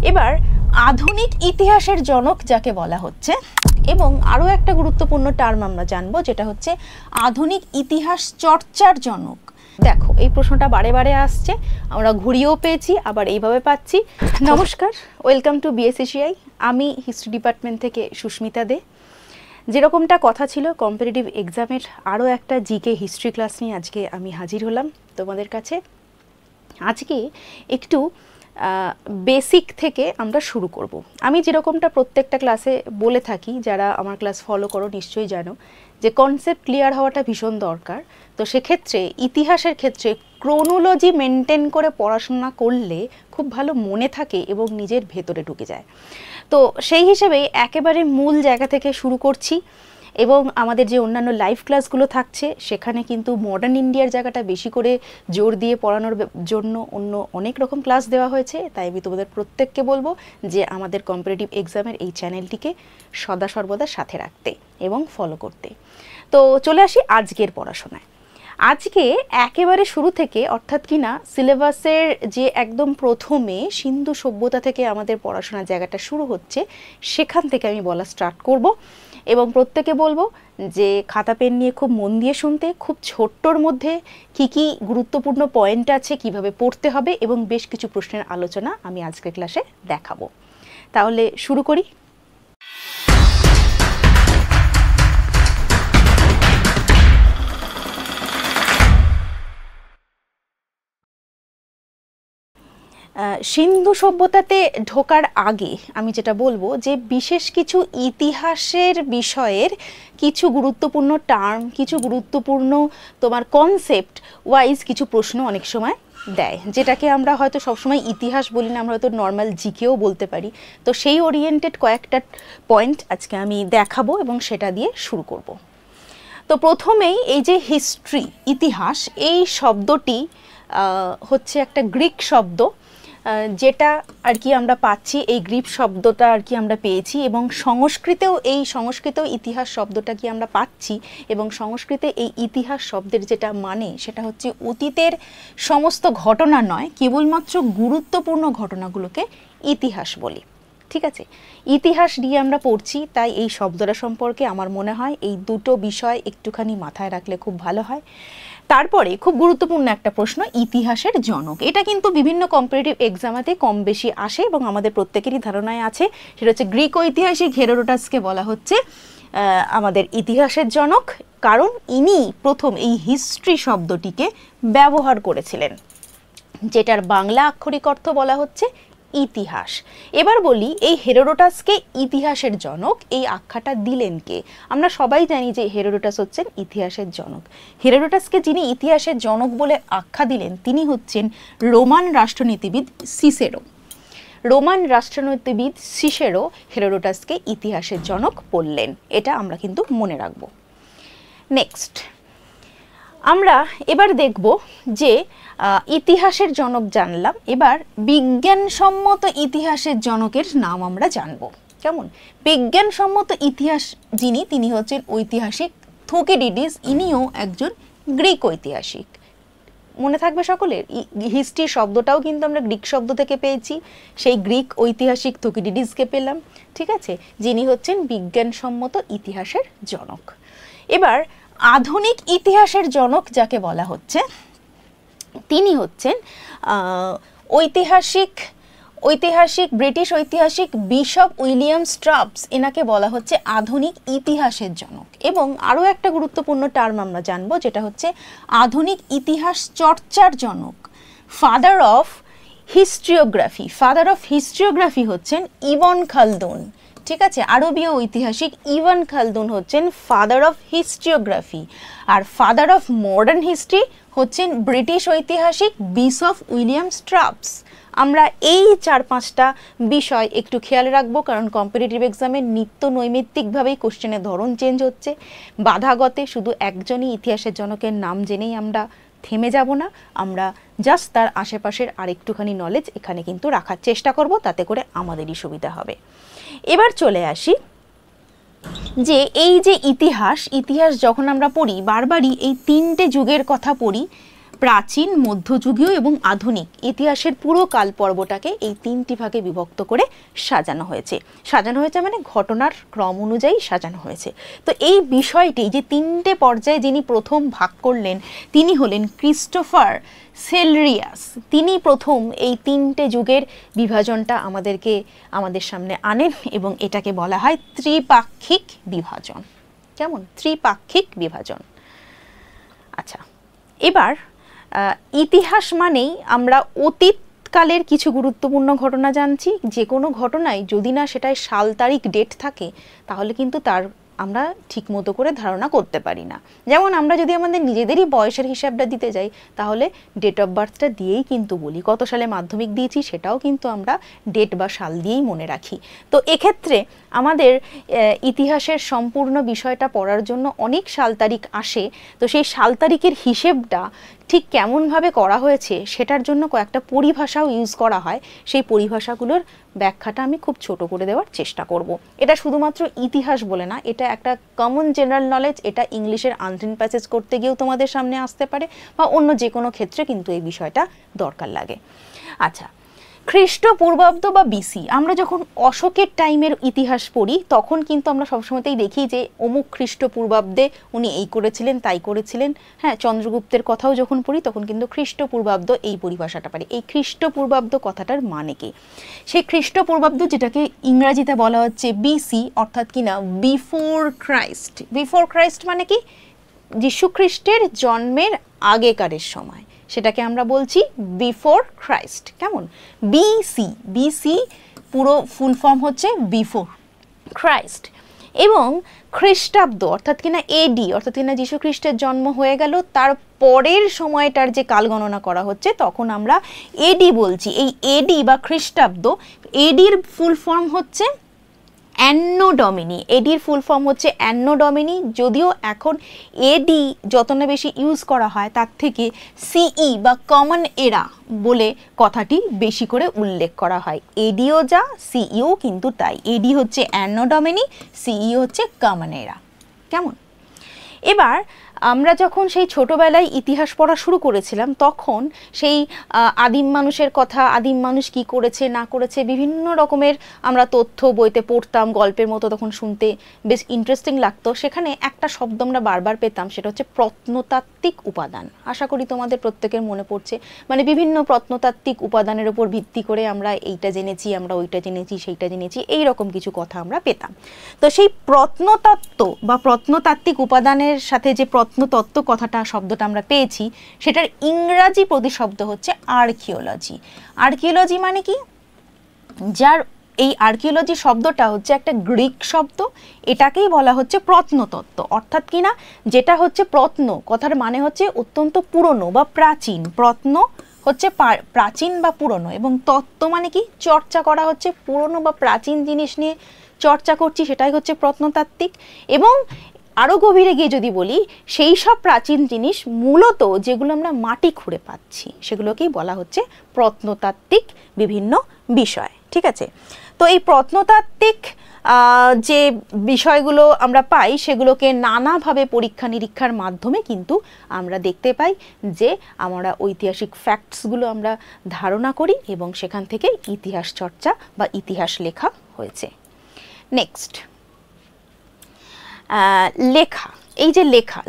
এবার আধুনিক ইতিহাসের জনক যাকে বলা হচ্ছে এবং আরও একটা গুরুত্বপূর্ণ টার্ম আমরা জানবো, যেটা হচ্ছে আধুনিক ইতিহাস চর্চার জনক। দেখো, এই প্রশ্নটা বারে বারে আসছে, আমরা ঘুরিয়েও পেয়েছি, আবার এইভাবে পাচ্ছি। নমস্কার, ওয়েলকাম টু বিএসএসিআই। আমি হিস্ট্রি ডিপার্টমেন্ট থেকে সুস্মিতা দে। যেরকমটা কথা ছিল, কম্পিটিটিভ এক্সামের আরও একটা জিকে হিস্ট্রি ক্লাস নিয়ে আজকে আমি হাজির হলাম তোমাদের কাছে। আজকে একটু বেসিক থেকে আমরা শুরু করব। আমি যেরকমটা প্রত্যেকটা ক্লাসে বলে থাকি, যারা আমার ক্লাস ফলো করো নিশ্চয়ই জানো যে কনসেপ্ট ক্লিয়ার হওয়াটা ভীষণ দরকার। তো সেক্ষেত্রে ইতিহাসের ক্ষেত্রে ক্রোনোলজি মেনটেন করে পড়াশোনা করলে খুব ভালো মনে থাকে এবং নিজের ভেতরে ঢুকে যায়। তো সেই হিসেবে একেবারে মূল জায়গা থেকে শুরু করছি এবং আমাদের যে অন্যান্য লাইভ ক্লাসগুলো থাকছে সেখানে কিন্তু মডার্ন ইন্ডিয়ার জায়গাটা বেশি করে জোর দিয়ে পড়ানোর জন্য অন্য অনেক রকম ক্লাস দেওয়া হয়েছে। তাই আমি তোমাদের প্রত্যেককে বলবো যে আমাদের কম্পিটিটিভ এক্সামের এই চ্যানেলটিকে সদা সর্বদা সাথে রাখতে এবং ফলো করতে। তো চলে আসি আজকের পড়াশোনায়। আজকে একেবারে শুরু থেকে, অর্থাৎ কিনা সিলেবাসের যে একদম প্রথমে সিন্ধু সভ্যতা থেকে আমাদের পড়াশোনার জায়গাটা শুরু হচ্ছে, সেখান থেকে আমি বলা স্টার্ট করব এবং প্রত্যেকে বলবো যে খাতা পেন নিয়ে খুব মন দিয়ে শুনতে। খুব ছোট্টর মধ্যে কি কি গুরুত্বপূর্ণ পয়েন্ট আছে, কিভাবে পড়তে হবে এবং বেশ কিছু প্রশ্নের আলোচনা আমি আজকের ক্লাসে দেখাবো। তাহলে শুরু করি। সিন্ধু সভ্যতাতে ঢোকার আগে আমি যেটা বলবো যে বিশেষ কিছু ইতিহাসের বিষয়ের কিছু গুরুত্বপূর্ণ টার্ম, কিছু গুরুত্বপূর্ণ তোমার কনসেপ্ট ওয়াইজ কিছু প্রশ্ন অনেক সময় দেয়, যেটাকে আমরা হয়তো সবসময় ইতিহাস বলি না, আমরা হয়তো নর্মাল জিকেও বলতে পারি। তো সেই ওরিয়েন্টেড কয়েকটা পয়েন্ট আজকে আমি দেখাবো এবং সেটা দিয়ে শুরু করব। তো প্রথমেই এই যে হিস্ট্রি, ইতিহাস, এই শব্দটি হচ্ছে একটা গ্রিক শব্দ, যেটা আর কি আমরা পাচ্ছি, এই গ্রিক শব্দটা আর কি আমরা পেয়েছি এবং সংস্কৃতেও এই সংস্কৃত ইতিহাস শব্দটা কি আমরা পাচ্ছি এবং সংস্কৃতে এই ইতিহাস শব্দের যেটা মানে সেটা হচ্ছে অতীতের সমস্ত ঘটনা নয়, কেবলমাত্র গুরুত্বপূর্ণ ঘটনাগুলোকে ইতিহাস বলি। ঠিক আছে, ইতিহাস নিয়ে আমরা পড়ছি, তাই এই শব্দটা সম্পর্কে আমার মনে হয় এই দুটো বিষয় একটুখানি মাথায় রাখলে খুব ভালো হয়। তারপরে খুব গুরুত্বপূর্ণ একটা প্রশ্ন, ইতিহাসের জনক। এটা কিন্তু বিভিন্ন কম্পিটিটিভ এক্সামেতে কম বেশি আসে এবং আমাদের প্রত্যেকেরই ধারণায় আছে, সেটা হচ্ছে গ্রিক ঐতিহাসিক হেরোডোটাসকে বলা হচ্ছে আমাদের ইতিহাসের জনক, কারণ ইনি প্রথম এই হিস্ট্রি শব্দটিকে ব্যবহার করেছিলেন, যেটার বাংলা আক্ষরিক অর্থ বলা হচ্ছে ইতিহাস। এবার বলি, এই হেরোডোটাসকে ইতিহাসের জনক এই আখ্যাটা দিলেন কে? আমরা সবাই জানি যে হেরোডোটাস হচ্ছেন ইতিহাসের জনক। হেরোডোটাসকে যিনি ইতিহাসের জনক বলে আখ্যা দিলেন তিনি হচ্ছেন রোমান রাষ্ট্রনীতিবিদ সিসেরো। রোমান রাষ্ট্রনীতিবিদ সিসেরো হেরোডোটাসকে ইতিহাসের জনক বললেন, এটা আমরা কিন্তু মনে রাখবো। নেক্সট আমরা এবার দেখব যে ইতিহাসের জনক জানলাম, এবার বিজ্ঞানসম্মত ইতিহাসের জনকের নাম আমরা জানব। কেমন? বিজ্ঞানসম্মত ইতিহাস যিনি, তিনি হচ্ছেন ঐতিহাসিক থুকিডিডিস। ইনিও একজন গ্রিক ঐতিহাসিক। মনে থাকবে সকলের, হিস্ট্রি শব্দটাও কিন্তু আমরা গ্রিক শব্দ থেকে পেয়েছি, সেই গ্রিক ঐতিহাসিক থুকিডিডিসকে পেলাম। ঠিক আছে, যিনি হচ্ছেন বিজ্ঞানসম্মত ইতিহাসের জনক। এবার আধুনিক ইতিহাসের জনক যাকে বলা হচ্ছে তিনি হচ্ছেন ঐতিহাসিক ব্রিটিশ ঐতিহাসিক বিশপ উইলিয়াম স্ট্রাবস। এনাকে বলা হচ্ছে আধুনিক ইতিহাসের জনক। এবং আরও একটা গুরুত্বপূর্ণ টার্ম আমরা জানবো, যেটা হচ্ছে আধুনিক ইতিহাস চর্চার জনক, father of historiography. Father of historiography হচ্ছেন ইবন খালদুন। ঠিক আছে, আরবীয় ঐতিহাসিক ইবন খালদুন হচ্ছেন ফাদার অফ হিস্ট্রিওগ্রাফি। আর ফাদার অফ মডার্ন হিস্ট্রি হচ্ছেন ব্রিটিশ ঐতিহাসিক বিশপ উইলিয়াম স্ট্রাবস। আমরা এই 4-5টা বিষয় একটু খেয়াল রাখবো, কারণ কম্পিটিটিভ এক্সামে নিত্য নৈমিত্তিকভাবেই কোশ্চেনের ধরন চেঞ্জ হচ্ছে। বাধাগতে শুধু একজনই ইতিহাসের জনকের নাম জেনেই আমরা থেমে যাব না, আমরা জাস্ট তার আশেপাশের আরেকটুখানি নলেজ এখানে কিন্তু রাখার চেষ্টা করব, তাতে করে আমাদেরই সুবিধা হবে। এবার চলে আসি যে এই যে ইতিহাস যখন আমরা পড়ি বারবারই এই 3টে যুগের কথা পড়ি, প্রাচীন, মধ্যযুগীয় এবং আধুনিক ইতিহাসের পুরো কাল পর্বটাকে এই তিনটি ভাগে বিভক্ত করে সাজানো হয়েছে। সাজানো হয়েছে মানে ঘটনার ক্রম অনুযায়ী সাজানো হয়েছে। তো এই বিষয়টি যে তিনটে পর্যায়ে যিনি প্রথম ভাগ করলেন তিনি হলেন ক্রিস্টোফার সেলরিয়াস। তিনি প্রথম এই তিনটে যুগের বিভাজনটা আমাদের সামনে আনেন এবং এটাকে বলা হয় ত্রিপাক্ষিক বিভাজন। কেমন? ত্রিপাক্ষিক বিভাজন। আচ্ছা, এবার ইতিহাস মানেই আমরা অতীতকালের কিছু গুরুত্বপূর্ণ ঘটনা জানছি। যে কোনো ঘটনায় যদি না সেটায় সাল তারিখ ডেট থাকে তাহলে কিন্তু তার আমরা ঠিক মতো করে ধারণা করতে পারি না। যেমন আমরা যদি আমাদের নিজেদেরই বয়সের হিসাবটা দিতে যাই তাহলে ডেট অফ বার্থটা দিয়েই কিন্তু বলি, কত সালে মাধ্যমিক দিয়েছি সেটাও কিন্তু আমরা ডেট বা সাল দিয়েই মনে রাখি। তো এক্ষেত্রে আমাদের ইতিহাসের সম্পূর্ণ বিষয়টা পড়ার জন্য অনেক সাল তারিখ আসে। তো সেই সাল তারিখের হিসেবটা ঠিক কেমনভাবে করা হয়েছে সেটার জন্য কয়েকটা পরিভাষাও ইউজ করা হয়। সেই পরিভাষাগুলোর ব্যাখ্যাটা আমি খুব ছোট করে দেওয়ার চেষ্টা করব। এটা শুধুমাত্র ইতিহাস বলে না, এটা একটা কমন জেনারেল নলেজ। এটা ইংলিশের আনরিটেন প্যাসেজ করতে গিয়েও তোমাদের সামনে আসতে পারে বা অন্য যে কোনো ক্ষেত্রে কিন্তু এই বিষয়টা দরকার লাগে। আচ্ছা, খ্রিস্টপূর্বাব্দ বা বিসি, আমরা যখন অশোকের টাইমের ইতিহাস পড়ি তখন কিন্তু আমরা সবসময়তেই দেখি যে অমুক খ্রিস্টপূর্বাব্দে উনি এই করেছিলেন তাই করেছিলেন। হ্যাঁ, চন্দ্রগুপ্তের কথাও যখন পড়ি তখন কিন্তু খ্রিস্টপূর্বাব্দ এই পরিভাষাটা পারি। এই খ্রিস্টপূর্বাব্দ কথাটার মানে কি? সেই খ্রিস্টপূর্বাব্দ যেটাকে ইংরাজিতে বলা হচ্ছে বিসি, অর্থাৎ কিনা বিফোর ক্রাইস্ট। বিফোর ক্রাইস্ট মানে কি? যীশু খ্রিস্টের জন্মের আগেকারের সময়, সেটাকে আমরা বলছি বিফোর ক্রাইস্ট। কেমন? বিসি, বিসি পুরো ফুল ফর্ম হচ্ছে বিফোর ক্রাইস্ট। এবং খ্রিস্টাব্দ অর্থাৎ কিনা এডি, অর্থাৎ কিনা যীশু খ্রিস্টের জন্ম হয়ে গেল তার পরের সময়টার যে কাল গণনা করা হচ্ছে তখন আমরা এডি বলছি। এই এডি বা খ্রিস্টাব্দ, এডির ফুল ফর্ম হচ্ছে অ্যান্নো ডমিনি। এডির ফুল ফর্ম হচ্ছে অ্যান্নো ডমিনি। যদিও এখন এডি যত না বেশি ইউজ করা হয় তার থেকে সিই বা কমন এরা বলে কথাটি বেশি করে উল্লেখ করা হয়। এডিও যা, সিইও কিন্তু তাই। এডি হচ্ছে অ্যান্নো ডমিনি, সিই হচ্ছে কমন এরা। কেমন? এবার আমরা যখন সেই ছোটবেলায় ইতিহাস পড়া শুরু করেছিলাম তখন সেই আদিম মানুষের কথা, আদিম মানুষ কি করেছে না করেছে বিভিন্ন রকমের আমরা তথ্য বইতে পড়তাম, গল্পের মতো তখন শুনতে বেশ ইন্টারেস্টিং লাগতো। সেখানে একটা শব্দ আমরা বারবার পেতাম, সেটা হচ্ছে প্রত্নতাত্ত্বিক উপাদান। আশা করি তোমাদের প্রত্যেকের মনে পড়ছে। মানে বিভিন্ন প্রত্নতাত্ত্বিক উপাদানের উপর ভিত্তি করে আমরা এইটা জেনেছি, আমরা ওইটা জেনেছি, সেইটা জেনেছি, এই রকম কিছু কথা আমরা পেতাম। তো সেই প্রত্নতত্ত্ব বা প্রত্নতাত্ত্বিক উপাদানের সাথে যে প্রত্নতত্ত্ব কথাটা শব্দটা আমরা পেয়েছি সেটার ইংরাজি প্রতিশব্দ হচ্ছে আর্কিওলজি। আর্কিওলজি মানে কি? যার এই আর্কিওলজি শব্দটা হচ্ছে একটা গ্রিক শব্দ, এটাকেই বলা হচ্ছে প্রত্নতত্ত্ব। অর্থাৎ কিনা যেটা হচ্ছে প্রত্ন কথার মানে হচ্ছে অত্যন্ত পুরনো বা প্রাচীন। প্রত্ন হচ্ছে প্রাচীন বা পুরনো, এবং তত্ত্ব মানে কি? চর্চা করা হচ্ছে, পুরনো বা প্রাচীন জিনিস নিয়ে চর্চা করছি, সেটাই হচ্ছে প্রত্নতাত্ত্বিক। এবং আরও গভীরে গিয়ে যদি বলি, সেই সব প্রাচীন জিনিস মূলত যেগুলো আমরা মাটি খুঁড়ে পাচ্ছি সেগুলোকেই বলা হচ্ছে প্রত্নতাত্ত্বিক বিভিন্ন বিষয়। ঠিক আছে? তো এই প্রত্নতাত্ত্বিক যে বিষয়গুলো আমরা পাই সেগুলোকে নানাভাবে পরীক্ষা নিরীক্ষার মাধ্যমে কিন্তু আমরা দেখতে পাই যে আমরা ঐতিহাসিক ফ্যাক্টসগুলো আমরা ধারণা করি এবং সেখান থেকে ইতিহাস চর্চা বা ইতিহাস লেখা হয়েছে। নেক্সট, লেখা। এই যে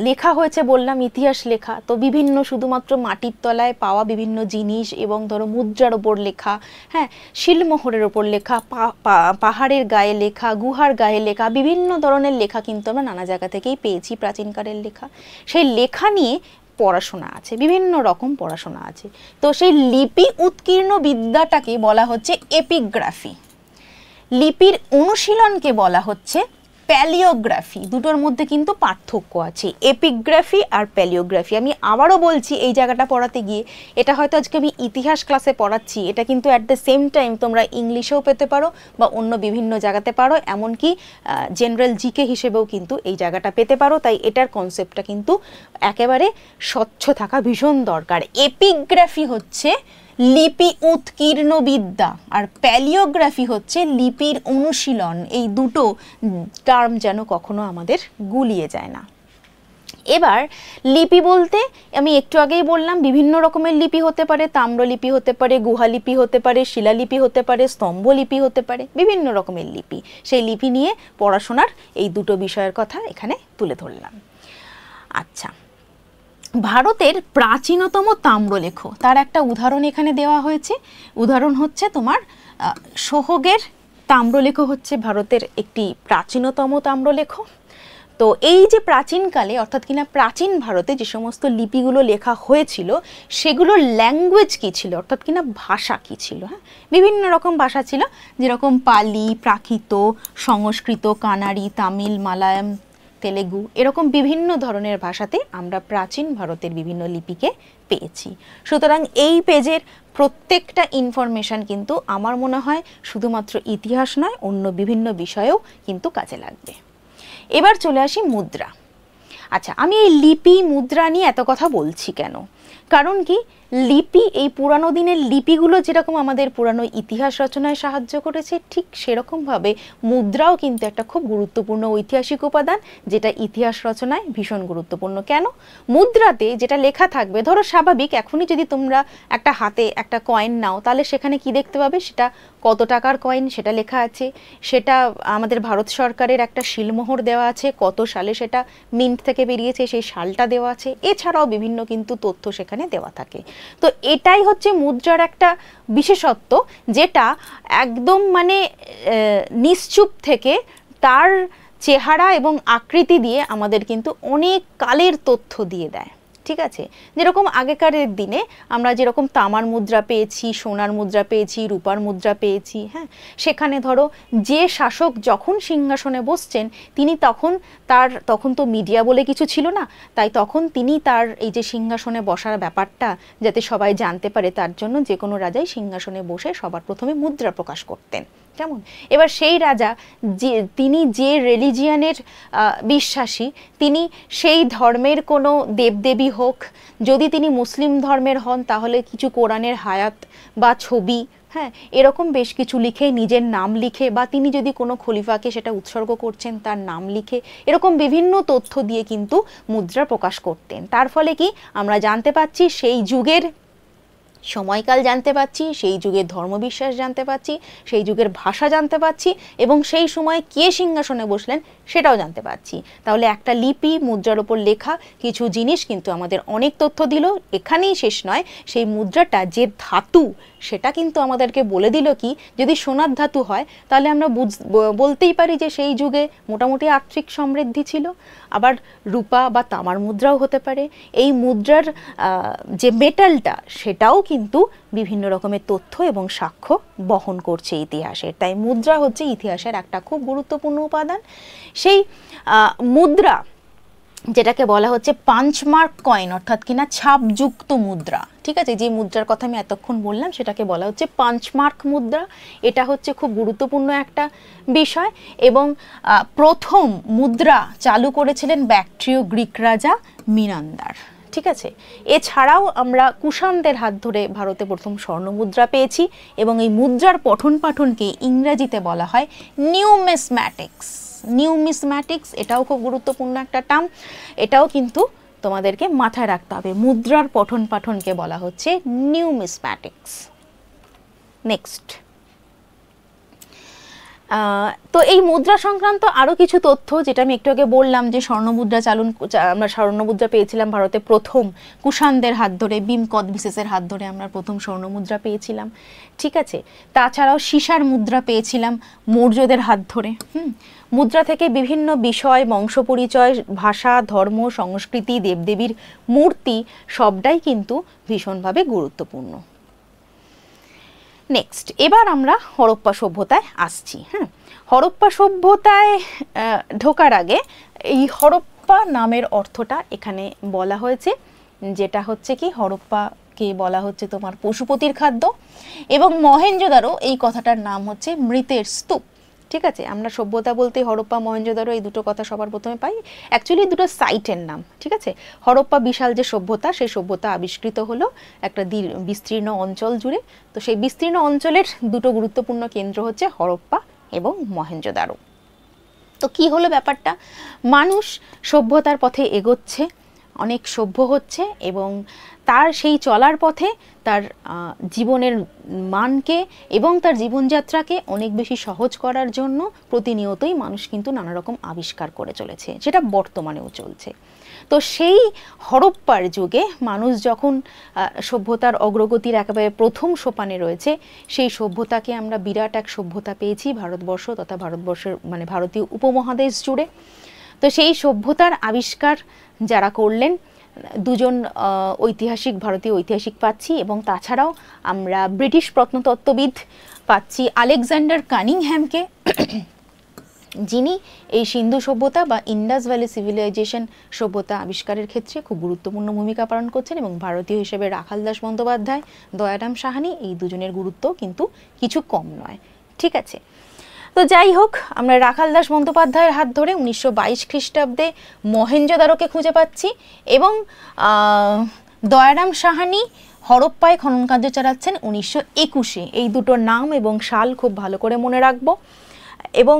লেখা হয়েছে বললাম, ইতিহাস লেখা তো বিভিন্ন শুধুমাত্র মাটির তলায় পাওয়া বিভিন্ন জিনিস এবং ধরো মুদ্রার ওপর লেখা, হ্যাঁ, শিলমোহরের ওপর লেখা, পাহাড়ের গায়ে লেখা, গুহার গায়ে লেখা, বিভিন্ন ধরনের লেখা কিন্তু আমরা নানা জায়গা থেকেই পেয়েছি প্রাচীনকালের লেখা। সেই লেখা নিয়ে পড়াশোনা আছে, বিভিন্ন রকম পড়াশোনা আছে। তো সেই লিপি উৎকীর্ণ বিদ্যাটাকে বলা হচ্ছে এপিগ্রাফি। লিপির অনুশীলনকে বলা হচ্ছে প্যালিওগ্রাফি। দুটোর মধ্যে কিন্তু পার্থক্য আছে, এপিগ্রাফি আর প্যালিওগ্রাফি। আমি আবারও বলছি এই জায়গাটা পড়াতে গিয়ে, এটা হয়তো আজকে আমি ইতিহাস ক্লাসে পড়াচ্ছি, এটা কিন্তু অ্যাট দ্য সেম টাইম তোমরা ইংলিশেও পেতে পারো বা অন্য বিভিন্ন জায়গাতে পারো, এমনকি জেনারেল জিকে হিসেবেও কিন্তু এই জায়গাটা পেতে পারো। তাই এটার কনসেপ্টটা কিন্তু একেবারে স্বচ্ছ থাকা ভীষণ দরকার। এপিগ্রাফি হচ্ছে লিপি উৎকীর্ণ বিদ্যা আর প্যালিওগ্রাফি হচ্ছে লিপির অনুশীলন। এই দুটো টার্ম যেন কখনো আমাদের গুলিয়ে যায় না। এবার লিপি বলতে আমি একটু আগেই বললাম বিভিন্ন রকমের লিপি হতে পারে, তাম্রলিপি হতে পারে, গুহালিপি হতে পারে, শিলালিপি হতে পারে, স্তম্ভলিপি হতে পারে, বিভিন্ন রকমের লিপি। সেই লিপি নিয়ে পড়াশোনার এই দুটো বিষয়ের কথা এখানে তুলে ধরলাম। আচ্ছা, ভারতের প্রাচীনতম তাম্রলেখ, তার একটা উদাহরণ এখানে দেওয়া হয়েছে। উদাহরণ হচ্ছে তোমার সোহগের তাম্রলেখ হচ্ছে ভারতের একটি প্রাচীনতম তাম্রলেখ। তো এই যে প্রাচীনকালে অর্থাৎ কিনা প্রাচীন ভারতে যে সমস্ত লিপিগুলো লেখা হয়েছিল সেগুলোর ল্যাঙ্গুয়েজ কী ছিল, অর্থাৎ কিনা ভাষা কী ছিল। হ্যাঁ, বিভিন্ন রকম ভাষা ছিল, যেরকম পালি, প্রাকৃত, সংস্কৃত, কানাড়ি, তামিল, মালায়াম, তেলেগু, এরকম বিভিন্ন ধরনের ভাষাতে আমরা প্রাচীন ভারতের বিভিন্ন লিপিকে পেয়েছি। সুতরাং এই পেজের প্রত্যেকটা ইনফরমেশন কিন্তু আমার মনে হয় শুধুমাত্র ইতিহাস নয়, অন্য বিভিন্ন বিষয়েও কিন্তু কাজে লাগবে। এবার চলে আসি মুদ্রা। আচ্ছা, আমি এই লিপি মুদ্রা নিয়ে এত কথা বলছি কেন? কারণ কি, লিপি, এই পুরানো দিনের লিপিগুলো যেরকম আমাদের পুরানো ইতিহাস রচনায় সাহায্য করেছে, ঠিক সেরকমভাবে মুদ্রাও কিন্তু একটা খুব গুরুত্বপূর্ণ ঐতিহাসিক উপাদান, যেটা ইতিহাস রচনায় ভীষণ গুরুত্বপূর্ণ। কেন? মুদ্রাতে যেটা লেখা থাকবে, ধরো স্বাভাবিক এখনই যদি তোমরা একটা হাতে একটা কয়েন নাও, তাহলে সেখানে কি দেখতে পাবে, সেটা কত টাকার কয়েন সেটা লেখা আছে, সেটা আমাদের ভারত সরকারের একটা শিলমোহর দেওয়া আছে, কত সালে সেটা মিন্ট থেকে বেরিয়েছে সেই সালটা দেওয়া আছে, এছাড়াও বিভিন্ন কিন্তু তথ্য সেখানে দেওয়া থাকে। তো এটাই হচ্ছে মুদ্রার একটা বিশেষত্ব, যেটা একদম মানে নিশ্চুপ থেকে তার চেহারা এবং আকৃতি দিয়ে আমাদের কিন্তু অনেক কালের তথ্য দিয়ে দেয়। ঠিক আছে, যেরকম আগেকারের দিনে আমরা যেরকম তামার মুদ্রা পেয়েছি, সোনার মুদ্রা পেয়েছি, রূপার মুদ্রা পেয়েছি, হ্যাঁ, সেখানে ধরো যে শাসক যখন সিংহাসনে বসছেন তিনি তখন তো মিডিয়া বলে কিছু ছিল না, তাই তখন তিনি তার এই যে সিংহাসনে বসার ব্যাপারটা যাতে সবাই জানতে পারে, তার জন্য যে কোনো রাজাই সিংহাসনে বসে সবার প্রথমে মুদ্রা প্রকাশ করতেন। কেমন? এবার সেই রাজা তিনি যে রিলিজিয়ানের বিশ্বাসী, তিনি সেই ধর্মের কোনো দেবদেবী হোক, যদি তিনি মুসলিম ধর্মের হন তাহলে কিছু কোরআনের হায়াত বা ছবি, হ্যাঁ, এরকম বেশ কিছু লিখে, নিজের নাম লিখে, বা তিনি যদি কোনো খলিফাকে সেটা উৎসর্গ করছেন তার নাম লিখে, এরকম বিভিন্ন তথ্য দিয়ে কিন্তু মুদ্রা প্রকাশ করতেন। তার ফলে কি আমরা জানতে পাচ্ছি সেই যুগের সময়কাল জানতে পাচ্ছি, সেই যুগের ধর্মবিশ্বাস জানতে পাচ্ছি, সেই যুগের ভাষা জানতে পাচ্ছি, এবং সেই সময় কে সিংহাসনে বসলেন সেটাও জানতে পাচ্ছি। তাহলে একটা লিপি, মুদ্রার ওপর লেখা কিছু জিনিস কিন্তু আমাদের অনেক তথ্য দিল। এখানেই শেষ নয়, সেই মুদ্রাটা যে ধাতু সেটা কিন্তু আমাদেরকে বলে দিল কি, যদি সোনার ধাতু হয় তাহলে আমরা বলতেই পারি যে সেই যুগে মোটামুটি আর্থিক সমৃদ্ধি ছিল। আবার রূপা বা তামার মুদ্রাও হতে পারে। এই মুদ্রার যে মেটালটা সেটাও কিন্তু বিভিন্ন রকমের তথ্য এবং সাক্ষ্য বহন করছে ইতিহাসের। তাই মুদ্রা হচ্ছে ইতিহাসের একটা খুব গুরুত্বপূর্ণ উপাদান। সেই মুদ্রা যেটাকে বলা হচ্ছে পাঞ্চমার্ক কয়েন, অর্থাৎ কিনা ছাপযুক্ত মুদ্রা, ঠিক আছে, যে মুদ্রার কথা আমি এতক্ষণ বললাম সেটাকে বলা হচ্ছে পাঞ্চমার্ক মুদ্রা। এটা হচ্ছে খুব গুরুত্বপূর্ণ একটা বিষয়। এবং প্রথম মুদ্রা চালু করেছিলেন ব্যাকট্রীয় গ্রিক রাজা মিনান্দার। ঠিক আছে, এছাড়াও আমরা কুষাণদের হাত ধরে ভারতে প্রথম স্বর্ণমুদ্রা পেয়েছি, এবং এই মুদ্রার পঠন পাঠনকে ইংরেজিতে বলা হয় নিউমিসম্যাটিক্স। নিউমিসম্যাটিক্স এটাও খুব গুরুত্বপূর্ণ একটা টার্ম, এটাও কিন্তু তোমাদেরকে মাথায় রাখতে হবে। মুদ্রার পঠন পাঠনকে বলা হচ্ছে নিউমিসম্যাটিক্স। নেক্সট, তো এই মুদ্রা সংক্রান্ত আরও কিছু তথ্য, যেটা আমি একটু আগে বললাম যে স্বর্ণমুদ্রা আমরা স্বর্ণমুদ্রা পেয়েছিলাম ভারতে প্রথম কুষাণদের হাত ধরে, ভীম কোদভিসেসের হাত ধরে আমরা প্রথম স্বর্ণমুদ্রা পেয়েছিলাম। ঠিক আছে, তাছাড়াও সীসার মুদ্রা পেয়েছিলাম মৌর্যদের হাত ধরে। মুদ্রা থেকে বিভিন্ন বিষয়, বংশ পরিচয়, ভাষা, ধর্ম, সংস্কৃতি, দেবদেবীর মূর্তি সবটাই কিন্তু ভীষণভাবে গুরুত্বপূর্ণ। নেক্সট, এবার আমরা হরপ্পা সভ্যতায় আসছি। হ্যাঁ, হরপ্পা সভ্যতায় ঢোকার আগে এই হরপ্পা নামের অর্থটা এখানে বলা হয়েছে, যেটা হচ্ছে কি হরপ্পাকে বলা হচ্ছে তোমার পশুপতির খাদ্য, এবং মহেঞ্জোদারো এই কথাটার নাম হচ্ছে মৃতের স্তূপ। ঠিক আছে, আমরা সভ্যতা বলতে হরপ্পা, মহেঞ্জোদারো এই দুটো কথা সবার প্রথমে পাই। অ্যাকচুয়ালি দুটো সাইটের নাম। ঠিক আছে, হরপ্পা বিশাল যে সভ্যতা, সেই সভ্যতা আবিষ্কৃত হলো একটা বিস্তীর্ণ অঞ্চল জুড়ে। তো সেই বিস্তীর্ণ অঞ্চলের দুটো গুরুত্বপূর্ণ কেন্দ্র হচ্ছে হরপ্পা এবং মহেঞ্জোদারো। তো কি হলো ব্যাপারটা, মানুষ সভ্যতার পথে এগোচ্ছে, অনেক সভ্য হচ্ছে এবং তার সেই চলার পথে তার জীবনের মানকে এবং তার জীবনযাত্রাকে অনেক বেশি সহজ করার জন্য প্রতিনিয়তই মানুষ কিন্তু নানা রকম আবিষ্কার করে চলেছে, যেটা বর্তমানেও চলছে। তো সেই হরপ্পার যুগে মানুষ যখন সভ্যতার অগ্রগতির একেবারে প্রথম সোপানে রয়েছে, সেই সভ্যতাকে আমরা বিরাট এক সভ্যতা পেয়েছি ভারতবর্ষ তথা ভারতবর্ষের মানে ভারতীয় উপমহাদেশ জুড়ে। তো সেই সভ্যতার আবিষ্কার যারা করলেন, দুজন ঐতিহাসিক, ভারতীয় ঐতিহাসিক পাচ্ছি, এবং তাছাড়াও আমরা ব্রিটিশ প্রত্নতত্ত্ববিদ পাচ্ছি আলেকজান্ডার কানিংহ্যামকে, যিনি এই সিন্ধু সভ্যতা বা ইন্ডাস ভ্যালি সিভিলাইজেশন সভ্যতা আবিষ্কারের ক্ষেত্রে খুব গুরুত্বপূর্ণ ভূমিকা পালন করছেন। এবং ভারতীয় হিসেবে রাখালদাস বন্দ্যোপাধ্যায়, দয়ারাম সাহানি, এই দুজনের গুরুত্ব কিন্তু কিছু কম নয়। ঠিক আছে, তো যাই হোক, আমরা রাখালদাস বন্দ্যোপাধ্যায়ের হাত ধরে 1922 খ্রিস্টাব্দে মহেঞ্জোদারোকে খুঁজে পাচ্ছি, এবং দয়ারাম সাহানি হরপ্পায় খনন কার্য চালাচ্ছেন 1921-এ। এই দুটো নাম এবং সাল খুব ভালো করে মনে রাখবো। এবং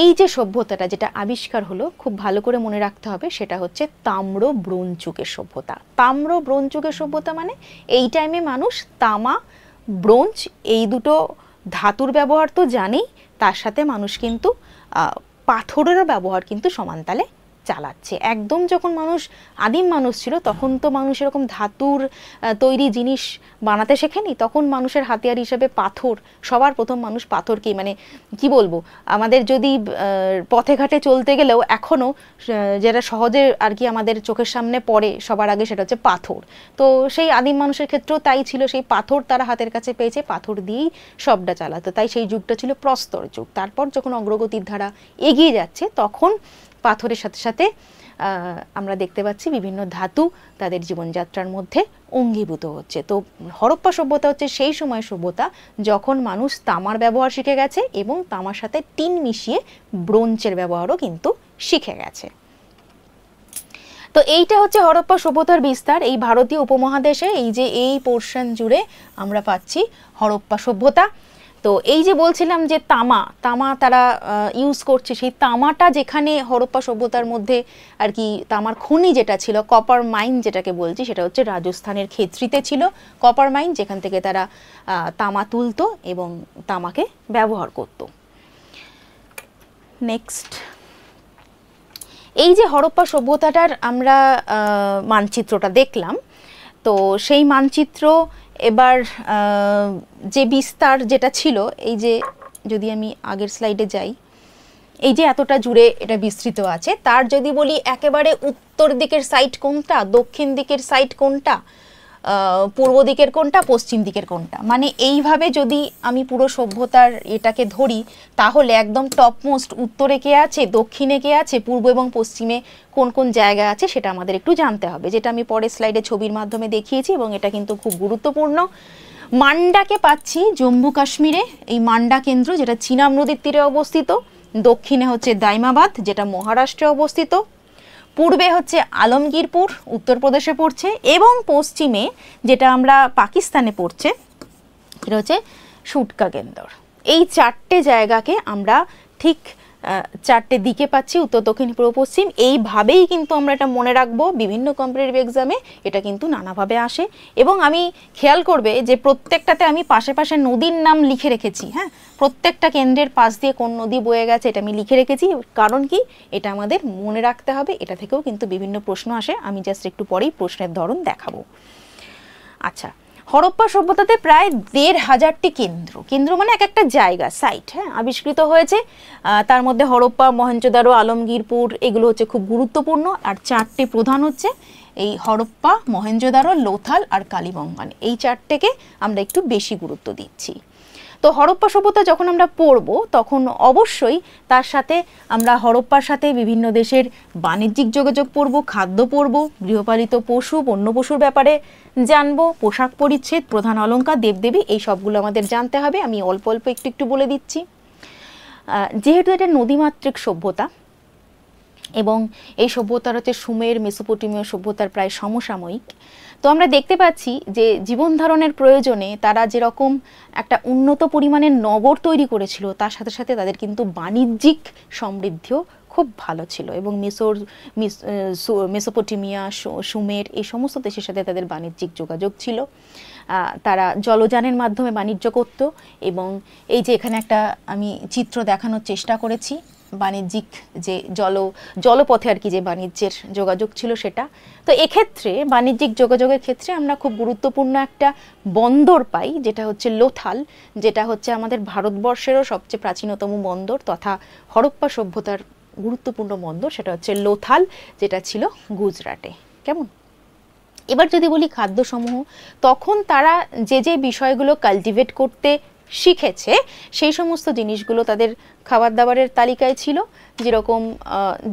এই যে সভ্যতাটা যেটা আবিষ্কার হলো, খুব ভালো করে মনে রাখতে হবে, সেটা হচ্ছে তাম্র ব্রোঞ্জ যুগের সভ্যতা। তাম্র ব্রোঞ্জ যুগের সভ্যতা মানে এই টাইমে মানুষ তামা, ব্রোঞ্জ এই দুটো ধাতুর ব্যবহার তো জানেই, তার সাথে মানুষ কিন্তু পাথরেরও ব্যবহার কিন্তু সমানতালে চালাচ্ছে। একদম যখন মানুষ আদিম মানুষ ছিল, তখন তো মানুষ এরকম ধাতুর তৈরি জিনিস বানাতে শেখেনি। তখন মানুষের হাতিয়ার হিসেবে পাথর, সবার প্রথম মানুষ পাথরকেই, মানে কি বলবো, আমাদের যদি পথে ঘাটে চলতে গেলেও এখনও যেটা সহজে আর কি আমাদের চোখের সামনে পড়ে সবার আগে, সেটা হচ্ছে পাথর। তো সেই আদিম মানুষের ক্ষেত্রেও তাই ছিল, সেই পাথর তারা হাতের কাছে পেয়েছে, পাথর দিয়েই সবটা চালাতো। তাই সেই যুগটা ছিল প্রস্তর যুগ। তারপর যখন অগ্রগতির ধারা এগিয়ে যাচ্ছে, তখন পাথরের সাথে সাথে আমরা দেখতে পাচ্ছি বিভিন্ন ধাতু তাদের জীবনযাত্রার মধ্যে অঙ্গীভূত হচ্ছে। তো হরপ্পা সভ্যতা হচ্ছে সেই সময় সভ্যতা যখন মানুষ তামার ব্যবহার শিখে গেছে এবং তামার সাথে টিন মিশিয়ে ব্রোঞ্জের ব্যবহারও কিন্তু শিখে গেছে। তো এইটা হচ্ছে হরপ্পা সভ্যতার বিস্তার। এই ভারতীয় উপমহাদেশে এই যে এই পোর্শন জুড়ে আমরা পাচ্ছি হরপ্পা সভ্যতা। তো এই যে বলছিলাম যে তামা তারা ইউজ করছে, সেই তামাটা যেখানে হরপ্পা সভ্যতার মধ্যে আর কি তামার খনি যেটা ছিল, কপার মাইন যেটাকে বলছি, সেটা হচ্ছে রাজস্থানের খেতড়িতে ছিল কপার মাইন, যেখান থেকে তারা তামা তুলতো এবং তামাকে ব্যবহার করত। নেক্সট, এই যে হরপ্পা সভ্যতাটার আমরা মানচিত্রটা দেখলাম, তো সেই মানচিত্র এবার যে বিস্তার যেটা ছিল, এই যে যদি আমি আগের স্লাইডে যাই, এই যে এতটা জুড়ে এটা বিস্তৃত আছে, তার যদি বলি একেবারে উত্তর দিকের সাইড কোনটা, দক্ষিণ দিকের সাইড কোনটা, পূর্ব দিকের কোনটা, পশ্চিম দিকের কোনটা, মানে এইভাবে যদি আমি পুরো সভ্যতার এটাকে ধরি, তাহলে একদম টপমোস্ট উত্তরে কে আছে, দক্ষিণে কে আছে, পূর্ব এবং পশ্চিমে কোন কোন জায়গা আছে, সেটা আমাদের একটু জানতে হবে, যেটা আমি পরের স্লাইডে ছবির মাধ্যমে দেখিয়েছি। এবং এটা কিন্তু খুব গুরুত্বপূর্ণ। মান্ডাকে পাচ্ছি জম্মু কাশ্মীরে, এই মান্ডা কেন্দ্র যেটা চিনাব নদীর তীরে অবস্থিত। দক্ষিণে হচ্ছে দাইমাবাদ যেটা মহারাষ্ট্রে অবস্থিত। পূর্বে হচ্ছে আলমগীরপুর উত্তরপ্রদেশে পড়ছে, এবং পশ্চিমে যেটা আমরা পাকিস্তানে পড়ছে এটা হচ্ছে সুটকা কেন্দর। এই চারটে জায়গাকে আমরা ঠিক চারটে দিকে পাচ্ছি, উত্তর, দক্ষিণ, পূর্ব, পশ্চিম। এইভাবেই কিন্তু আমরা এটা মনে রাখবো, বিভিন্ন কম্পিটিটিভ এক্সামে এটা কিন্তু নানাভাবে আসে। এবং আমি খেয়াল করবে যে প্রত্যেকটাতে আমি পাশে পাশে নদীর নাম লিখে রেখেছি। হ্যাঁ, প্রত্যেকটা কেন্দ্রের পাশ দিয়ে কোন নদী বয়ে গেছে এটা আমি লিখে রেখেছি। কারণ কি, এটা আমাদের মনে রাখতে হবে। এটা থেকেও কিন্তু বিভিন্ন প্রশ্ন আসে, আমি জাস্ট একটু পরেই প্রশ্নের ধরন দেখাবো। আচ্ছা, হরপ্পা সভ্যতাতে প্রায় ১৫০০টি কেন্দ্র মানে এক একটা জায়গা, সাইট, হ্যাঁ, আবিষ্কৃত হয়েছে। তার মধ্যে হরপ্পা, মহেঞ্জোদারো, আলমগীরপুর এগুলো হচ্ছে খুব গুরুত্বপূর্ণ। আর চারটে প্রধান হচ্ছে এই হরপ্পা, মহেঞ্জোদারো, লোথাল আর কালিবঙ্গান। এই চারটেকে আমরা একটু বেশি গুরুত্ব দিচ্ছি। তো হরপ্পা সভ্যতা যখন আমরা পড়ব, তখন অবশ্যই তার সাথে আমরা হরপ্পার সাথে বিভিন্ন দেশের বাণিজ্যিক যোগাযোগ পড়ব, খাদ্য পড়ব, গৃহপালিত পশু, বন্য পশুর ব্যাপারে জানবো, পোশাক পরিচ্ছেদ, প্রধান অলংকার, দেবদেবী, এই সবগুলো আমাদের জানতে হবে। আমি অল্প অল্প একটু বলে দিচ্ছি। যেহেতু এটা নদীমাতৃক সভ্যতা এবং এই সভ্যতার হচ্ছে সুমের, মেসোপটেমীয় সভ্যতার প্রায় সমসাময়িক, তো আমরা দেখতে পাচ্ছি যে জীবন ধারণের প্রয়োজনে তারা যেরকম একটা উন্নত পরিমাণের নগর তৈরি করেছিল, তার সাথে সাথে তাদের কিন্তু বাণিজ্যিক সমৃদ্ধিও খুব ভালো ছিল, এবং মেসোপটেমিয়া, সুমের এই সমস্ত দেশের সাথে তাদের বাণিজ্যিক যোগাযোগ ছিল। তারা জলযানের মাধ্যমে বাণিজ্য করত, এবং এই যে এখানে একটা আমি চিত্র দেখানোর চেষ্টা করেছি, বাণিজ্যিক যে জলপথে আর কি যে বাণিজ্যের যোগাযোগ ছিল সেটা। তো এক্ষেত্রে বাণিজ্যিক যোগাযোগের ক্ষেত্রে আমরা খুব গুরুত্বপূর্ণ একটা বন্দর পাই, যেটা হচ্ছে লোথাল, যেটা হচ্ছে আমাদের ভারতবর্ষেরও সবচেয়ে প্রাচীনতম বন্দর তথা হরপ্পা সভ্যতার গুরুত্বপূর্ণ বন্দর, সেটা হচ্ছে লোথাল, যেটা ছিল গুজরাটে। কেমন? এবার যদি বলি খাদ্যসমূহ, তখন তারা যে যে বিষয়গুলো কালটিভেট করতে শিখেছে সেই সমস্ত জিনিসগুলো তাদের খাবার দাবারের তালিকায় ছিল, যেরকম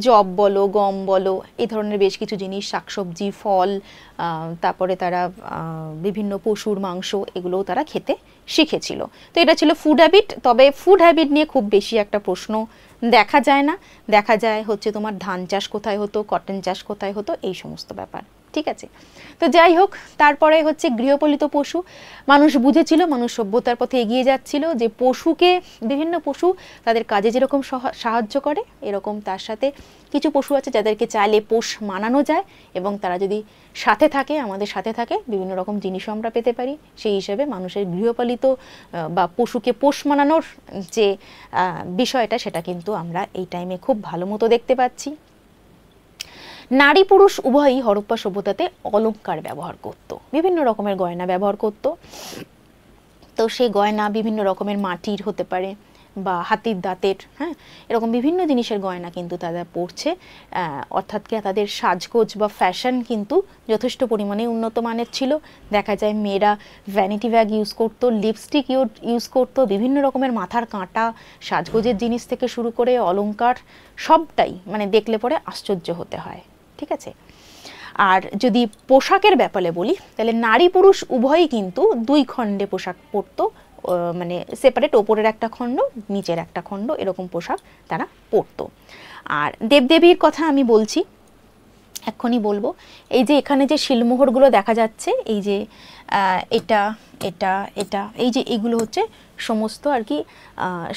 জব বলো, গম বলো, এই ধরনের বেশ কিছু জিনিস, শাকসবজি, ফল, তারপরে তারা বিভিন্ন পশুর মাংস, এগুলোও তারা খেতে শিখেছিল। তো এটা ছিল ফুড হ্যাবিট। তবে ফুড হ্যাবিট নিয়ে খুব বেশি একটা প্রশ্ন দেখা যায় না, দেখা যায় হচ্ছে তোমার ধান চাষ কোথায় হতো, কটন চাষ কোথায় হতো, এই সমস্ত ব্যাপার। ঠিক আছে, তো যাই হোক, তারপরে হচ্ছে গৃহপালিত পশু। মানুষ বুঝেছিল, মানুষ সভ্যতার পথে এগিয়ে যাচ্ছিল, যে পশুকে, বিভিন্ন পশু তাদের কাজে যেরকম সাহায্য করে, এরকম তার সাথে কিছু পশু আছে যাদেরকে চাইলে পোষ মানানো যায়, এবং তারা যদি সাথে থাকে, আমাদের সাথে থাকে, বিভিন্ন রকম জিনিসও আমরা পেতে পারি। সেই হিসেবে মানুষের গৃহপালিত বা পশুকে পোষ মানানোর যে বিষয়টা, সেটা কিন্তু আমরা এই টাইমে খুব ভালো মতো দেখতে পাচ্ছি। নারী পুরুষ উভয়ই হরপ্পা সভ্যতাতে অলংকার ব্যবহার করত, বিভিন্ন রকমের গয়না ব্যবহার করত। তো সেই গয়না বিভিন্ন রকমের মাটির হতে পারে বা হাতির দাঁতের, হ্যাঁ, এরকম বিভিন্ন জিনিসের গয়না কিন্তু তারা পরছে। অর্থাৎ কি তাদের সাজগোজ বা ফ্যাশন কিন্তু যথেষ্ট পরিমাণে উন্নত মানের ছিল। দেখা যায় মেয়েরা ভ্যানিটি ব্যাগ ইউজ করতো, লিপস্টিক ইউজ করতো, বিভিন্ন রকমের মাথার কাঁটা, সাজগোজের জিনিস থেকে শুরু করে অলংকার, সবটাই মানে দেখলে পরে আশ্চর্য হতে হয়। ঠিক আছে, আর যদি পোশাকের ব্যাপারে বলি, তাহলে নারী পুরুষ উভয়ই কিন্তু দুই খণ্ডে পোশাক পরতো, মানে সেপারেট, ওপরের একটা খণ্ড, নিচের একটা খণ্ড, এরকম পোশাক তারা পরতো। আর দেবদেবীর কথা আমি বলছি, এক্ষুনি বলবো। এই যে এখানে যে শিলমোহরগুলো দেখা যাচ্ছে, এই যে এটা এটা এটা এই যে এগুলো হচ্ছে সমস্ত আর কি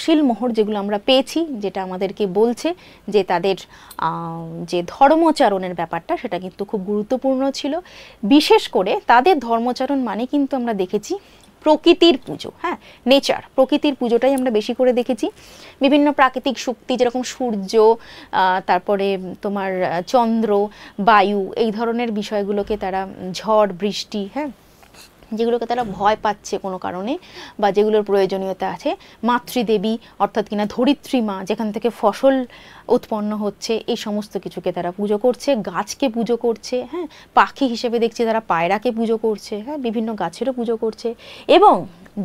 শিলমোহর, যেগুলো আমরা পেয়েছি, যেটা আমাদেরকে বলছে যে তাদের যে ধর্মচারণের ব্যাপারটা, সেটা কিন্তু খুব গুরুত্বপূর্ণ ছিল। বিশেষ করে তাদের ধর্মচারণ মানে কিন্তু আমরা দেখেছি প্রকৃতির পুজো, হ্যাঁ, নেচার, প্রকৃতির পুজোটাই আমরা বেশি করে দেখেছি। বিভিন্ন প্রাকৃতিক শক্তি, যেরকম সূর্য, তারপরে তোমার চন্দ্র, বায়ু, এই ধরনের বিষয়গুলোকে তারা, ঝড় বৃষ্টি, হ্যাঁ, যেগুলোকে তারা ভয় পাচ্ছে কোনো কারণে বা যেগুলোর প্রয়োজনীয়তা আছে, মাতৃদেবী অর্থাৎ কিনা ধরিত্রী মা, যেখান থেকে ফসল উৎপন্ন হচ্ছে, এই সমস্ত কিছুকে তারা পুজো করছে, গাছকে পুজো করছে, হ্যাঁ, পাখি হিসেবে দেখছি তারা পায়রাকে পুজো করছে, হ্যাঁ, বিভিন্ন গাছেরও পুজো করছে। এবং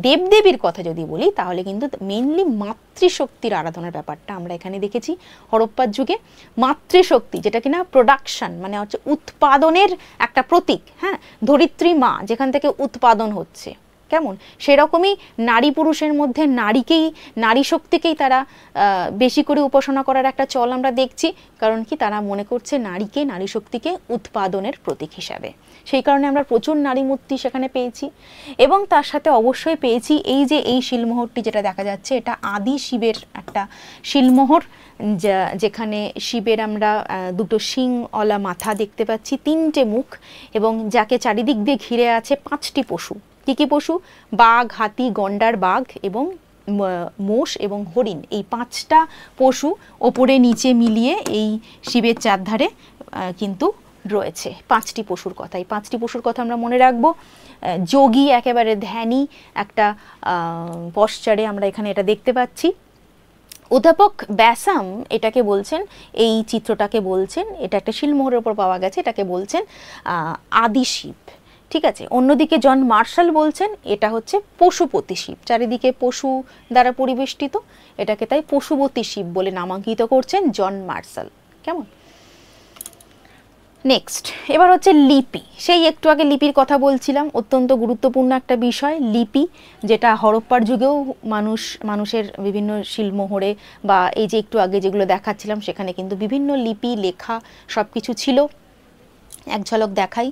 দেবদেবীর কথা যদি বলি, তাহলে কিন্তু মেইনলি মাতৃশক্তির আরাধনার ব্যাপারটা আমরা এখানে দেখেছি হরপ্পার যুগে। মাতৃশক্তি, যেটা কিনা প্রোডাকশন, মানে হচ্ছে উৎপাদনের একটা প্রতীক, হ্যাঁ, ধরিত্রী মা যেখান থেকে উৎপাদন হচ্ছে, কেমন, সেরকমই নারী পুরুষের মধ্যে নারীকেই, নারী শক্তিকেই তারা বেশি করে উপাসনা করার একটা চল আমরা দেখছি। কারণ কি, তারা মনে করছে নারীকে, নারী শক্তিকে উৎপাদনের প্রতীক হিসাবে। সেই কারণে আমরা প্রচুর নারী মূর্তি সেখানে পেয়েছি। এবং তার সাথে অবশ্যই পেয়েছি এই যে এই শিলমোহরটি যেটা দেখা যাচ্ছে, এটা আদি শিবের একটা শিলমোহর, যেখানে শিবের আমরা দুটো শিংওয়ালা মাথা দেখতে পাচ্ছি, তিনটে মুখ, এবং যাকে চারিদিক দিয়ে ঘিরে আছে পাঁচটি পশু। কী কী পশু? বাঘ, হাতি, গন্ডার বাঘ এবং মোষ এবং হরিণ, এই পাঁচটা পশু ওপরে নিচে মিলিয়ে এই শিবের চারধারে কিন্তু রয়েছে। পাঁচটি পশুর কথা, এই পাঁচটি পশুর কথা আমরা মনে রাখবো। যোগী, একেবারে ধ্যানী একটা পশ্চারে আমরা এখানে এটা দেখতে পাচ্ছি। অধ্যাপক ব্যাসাম এটাকে বলছেন, এই চিত্রটাকে বলছেন, এটা একটা শিলমোহরের উপর পাওয়া গেছে, এটাকে বলছেন আদি শিব। ঠিক আছে, অন্যদিকে জন মার্শাল বলছেন এটা হচ্ছে পশুপতি শিব, চারিদিকে পশু দ্বারা পরিবেষ্টিত, এটাকে তাই পশুপতি শিব বলে নামাঙ্কিত করছেন জন মার্শাল। কেমন? নেক্সট, এবার হচ্ছে লিপি। সেই একটু আগে লিপির কথা বলছিলাম, অত্যন্ত গুরুত্বপূর্ণ একটা বিষয় লিপি, যেটা হরপ্পার যুগেও মানুষের বিভিন্ন শিলমোহরে বা এই যে একটু আগে যেগুলো দেখাচ্ছিলাম, সেখানে কিন্তু বিভিন্ন লিপি, লেখা সব কিছু ছিল। এক ঝলক দেখাই,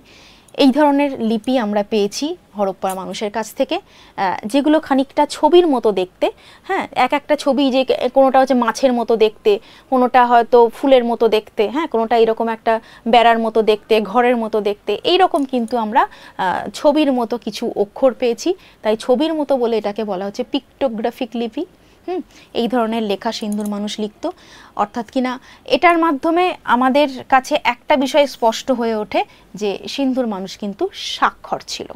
এই ধরনের লিপি আমরা পেয়েছি হরপ্পার মানুষের কাছ থেকে, যেগুলো খানিকটা ছবির মতো দেখতে। হ্যাঁ, এক একটা ছবি, যে কোনোটা হচ্ছে মাছের মতো দেখতে, কোনোটা হয়তো ফুলের মতো দেখতে, হ্যাঁ, কোনোটা এরকম একটা বেড়ার মতো দেখতে, ঘরের মতো দেখতে, এই রকম কিন্তু আমরা ছবির মতো কিছু অক্ষর পেয়েছি। তাই ছবির মতো বলে এটাকে বলা হচ্ছে পিক্টোগ্রাফিক লিপি। এই ধরনের লেখা সিন্ধুর মানুষ লিখত, অর্থাৎ কিনা এটার মাধ্যমে আমাদের কাছে একটা বিষয় স্পষ্ট হয়ে ওঠে যে সিন্ধুর মানুষ কিন্তু স্বাক্ষর ছিল।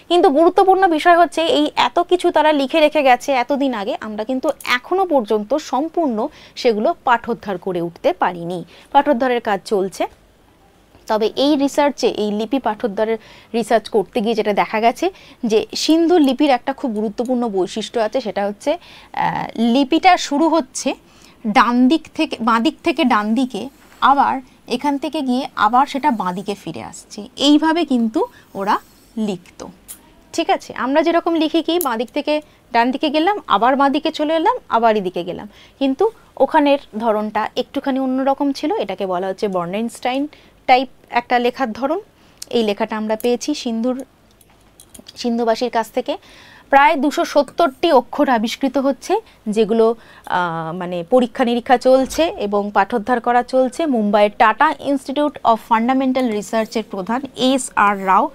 কিন্তু গুরুত্বপূর্ণ বিষয় হচ্ছে এই এত কিছু তারা লিখে রেখে গেছে এতদিন আগে, আমরা কিন্তু এখনো পর্যন্ত সম্পূর্ণ সেগুলো পাঠোদ্ধার করে উঠতে পারিনি। পাঠোদ্ধারের কাজ চলছে। তবে এই রিসার্চে, এই লিপি পাঠোদ্ধারের রিসার্চ করতে গিয়ে যেটা দেখা গেছে যে সিন্ধু লিপির একটা খুব গুরুত্বপূর্ণ বৈশিষ্ট্য আছে, সেটা হচ্ছে লিপিটা শুরু হচ্ছে ডান দিক থেকে, বাঁ দিক থেকে ডান দিকে, আবার এখান থেকে গিয়ে আবার সেটা বাঁ দিকে ফিরে আসছে। এইভাবে কিন্তু ওরা লিখতো। ঠিক আছে, আমরা যেরকম লিখি কি বাঁ দিক থেকে ডান দিকে গেলাম, আবার বাঁ দিকে চলে এলাম, আবার এদিকে গেলাম, কিন্তু ওখানের ধরনটা একটুখানি অন্যরকম ছিল। এটাকে বলা হচ্ছে বর্নেনস্টাইন টাইপ একটা লেখার ধরন। এই লেখাটা আমরা পেয়েছি সিন্ধুবাসীর কাছ থেকে। প্রায় 270টি অক্ষর আবিষ্কৃত হচ্ছে, যেগুলো মানে পরীক্ষা নিরীক্ষা চলছে এবং পাঠোদ্ধার করা চলছে। মুম্বাইয়ের টাটা ইনস্টিটিউট অফ ফান্ডামেন্টাল রিসার্চের প্রধান S.R. রাও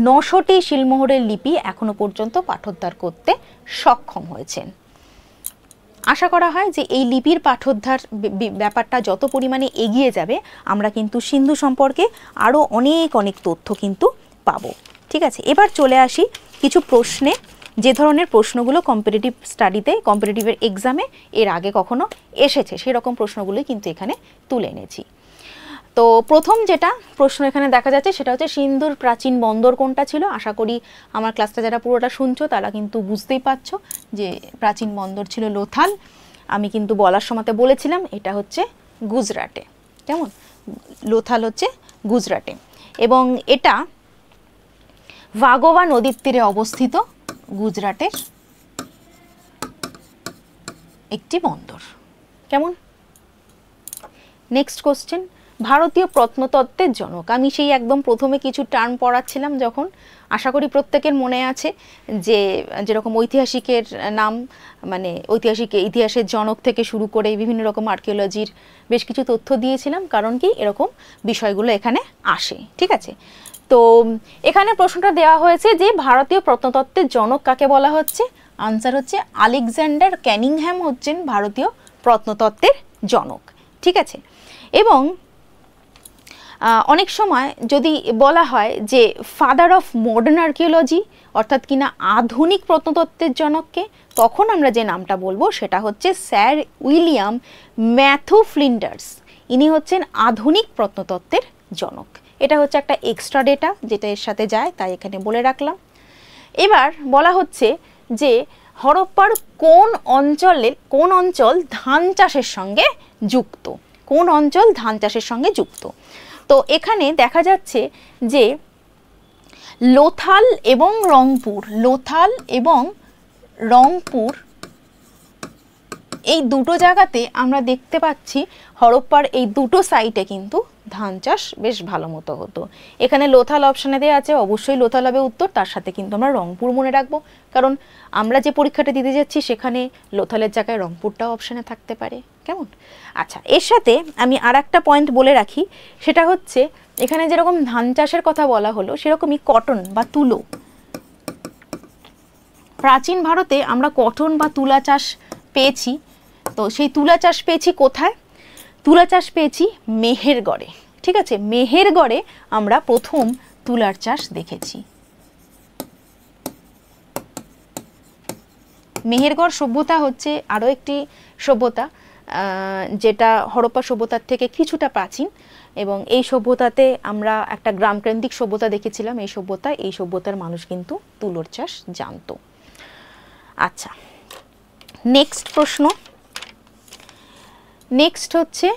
900টি শিলমোহরের লিপি এখনো পর্যন্ত পাঠোদ্ধার করতে সক্ষম হয়েছেন। আশা করা হয় যে এই লিপির পাঠোদ্ধার ব্যাপারটা যত পরিমাণে এগিয়ে যাবে, আমরা কিন্তু সিন্ধু সম্পর্কে আরও অনেক অনেক তথ্য কিন্তু পাবো। ঠিক আছে, এবার চলে আসি কিছু প্রশ্নে, যে ধরনের প্রশ্নগুলো কম্পিটিটিভ স্টাডিতে, কম্পিটিটিভের এক্সামে এর আগে কখনো এসেছে, সেরকম প্রশ্নগুলোই কিন্তু এখানে তুলে এনেছি। তো প্রথম যেটা প্রশ্ন এখানে দেখা যাচ্ছে সেটা হচ্ছে সিন্ধুর প্রাচীন বন্দর কোনটা ছিল। আশা করি আমার ক্লাসটা যারা পুরোটা শুনছো তারা কিন্তু বুঝতেই পারছো যে প্রাচীন বন্দর ছিল লোথাল। আমি কিন্তু বলার সময়তে বলেছিলাম এটা হচ্ছে গুজরাটে। কেমন? লোথাল হচ্ছে গুজরাটে, এবং এটা ভাগোয়া নদীর তীরে অবস্থিত গুজরাটের একটি বন্দর। কেমন? নেক্সট কোশ্চেন, ভারতীয় প্রত্নতত্ত্বের জনক। আমি সেই একদম প্রথমে কিছু টার্ম পড়াচ্ছিলাম যখন, আশা করি প্রত্যেকের মনে আছে যে যেরকম ঐতিহাসিকের নাম, মানে ঐতিহাসিক ইতিহাসের জনক থেকে শুরু করে বিভিন্ন রকম আর্কিওলজির বেশ কিছু তথ্য দিয়েছিলাম, কারণ কি এরকম বিষয়গুলো এখানে আসে। ঠিক আছে, তো এখানে প্রশ্নটা দেওয়া হয়েছে যে ভারতীয় প্রত্নতত্ত্বের জনক কাকে বলা হচ্ছে। আনসার হচ্ছে আলেকজান্ডার ক্যানিংহ্যাম হচ্ছেন ভারতীয় প্রত্নতত্ত্বের জনক। ঠিক আছে, এবং অনেক সময় যদি বলা হয় যে ফাদার অফ মডার্ন আর্কিওলজি, অর্থাৎ কিনা আধুনিক প্রত্নতত্ত্বের জনককে, তখন আমরা যে নামটা বলবো সেটা হচ্ছে স্যার উইলিয়াম ম্যাথু ফ্লিন্ডার্স। ইনি হচ্ছেন আধুনিক প্রত্নতত্ত্বের জনক। এটা হচ্ছে একটা এক্সট্রা ডেটা যেটা এর সাথে যায়, তাই এখানে বলে রাখলাম। এবার বলা হচ্ছে যে হরপ্পার কোন অঞ্চল ধান চাষের সঙ্গে যুক্ত, কোন অঞ্চল ধান চাষের সঙ্গে যুক্ত। তো এখানে দেখা যাচ্ছে যে লোথাল এবং রংপুর এই দুটো জায়গাতে আমরা দেখতে পাচ্ছি হরপ্পার এই দুটো সাইটে কিন্তু ধান চাষ বেশ ভালো মতো হতো। এখানে লোথাল অপশানে দেওয়া আছে, অবশ্যই লোথাল হবে উত্তর। তার সাথে কিন্তু আমরা রংপুর মনে রাখবো, কারণ আমরা যে পরীক্ষাটা দিতে যাচ্ছি সেখানে লোথালের জায়গায় রংপুরটাও অপশানে থাকতে পারে। কেমন? আচ্ছা, এর সাথে আমি আর একটা পয়েন্ট বলে রাখি, সেটা হচ্ছে এখানে যেরকম ধান চাষের কথা বলা হলো, সেরকমই কটন বা তুলো। প্রাচীন ভারতে আমরা কটন বা তুলা চাষ পেয়েছি। তো সেই তুলা চাষ পেয়েছি কোথায়? তুলা চাষ পেয়েছি মেহেরগড়ে। ঠিক আছে, মেহেরগড়ে আমরা প্রথম তুলার চাষ দেখেছি। মেহেরগড় সভ্যতা হচ্ছে আরও একটি সভ্যতা যেটা হরপ্পা সভ্যতার থেকে কিছুটা প্রাচীন, এবং এই সভ্যতাতে আমরা একটা গ্রামকেন্দ্রিক সভ্যতা দেখেছিলাম। এই সভ্যতার মানুষ কিন্তু তুলোর চাষ জানতো। আচ্ছা, নেক্সট প্রশ্ন। নেক্সট হচ্ছে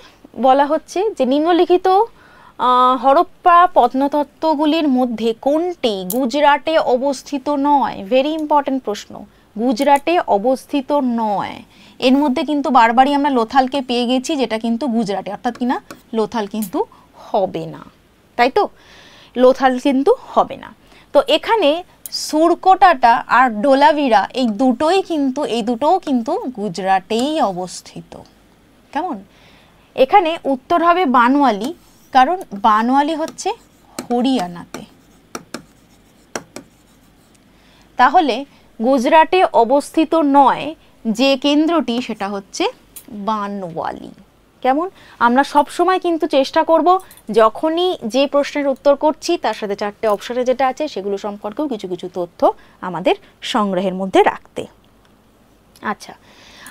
বলা হচ্ছে যে নিম্নলিখিত হরপ্পা প্রত্নতত্ত্বগুলির মধ্যে কোনটি গুজরাটে অবস্থিত নয়? ভেরি ইম্পর্টেন্ট প্রশ্ন, গুজরাটে অবস্থিত নয়। এর মধ্যে কিন্তু বারবারই আমরা লোথালকে পেয়ে গেছি, যেটা কিন্তু গুজরাটে, অর্থাৎ কিনা লোথাল কিন্তু হবে না, তাই তো? লোথাল কিন্তু হবে না। তো এখানে সুরকোটাটা আর ডোলাভিরা এই দুটোও কিন্তু গুজরাটেই অবস্থিত। কেমন? এখানে উত্তর হবে বানওয়ালি, কারণ বানওয়ালি হচ্ছে হরিয়ানাতে। তাহলে গুজরাটে অবস্থিত নয় যে কেন্দ্রটি, সেটা হচ্ছে বানওয়ালি। কেমন? আমরা সব সময় কিন্তু চেষ্টা করব যখনই যে প্রশ্নের উত্তর করছি তার সাথে 4টে অপশনে যেটা আছে সেগুলো সম্পর্কেও কিছু কিছু তথ্য আমাদের সংগ্রহের মধ্যে রাখতে। আচ্ছা,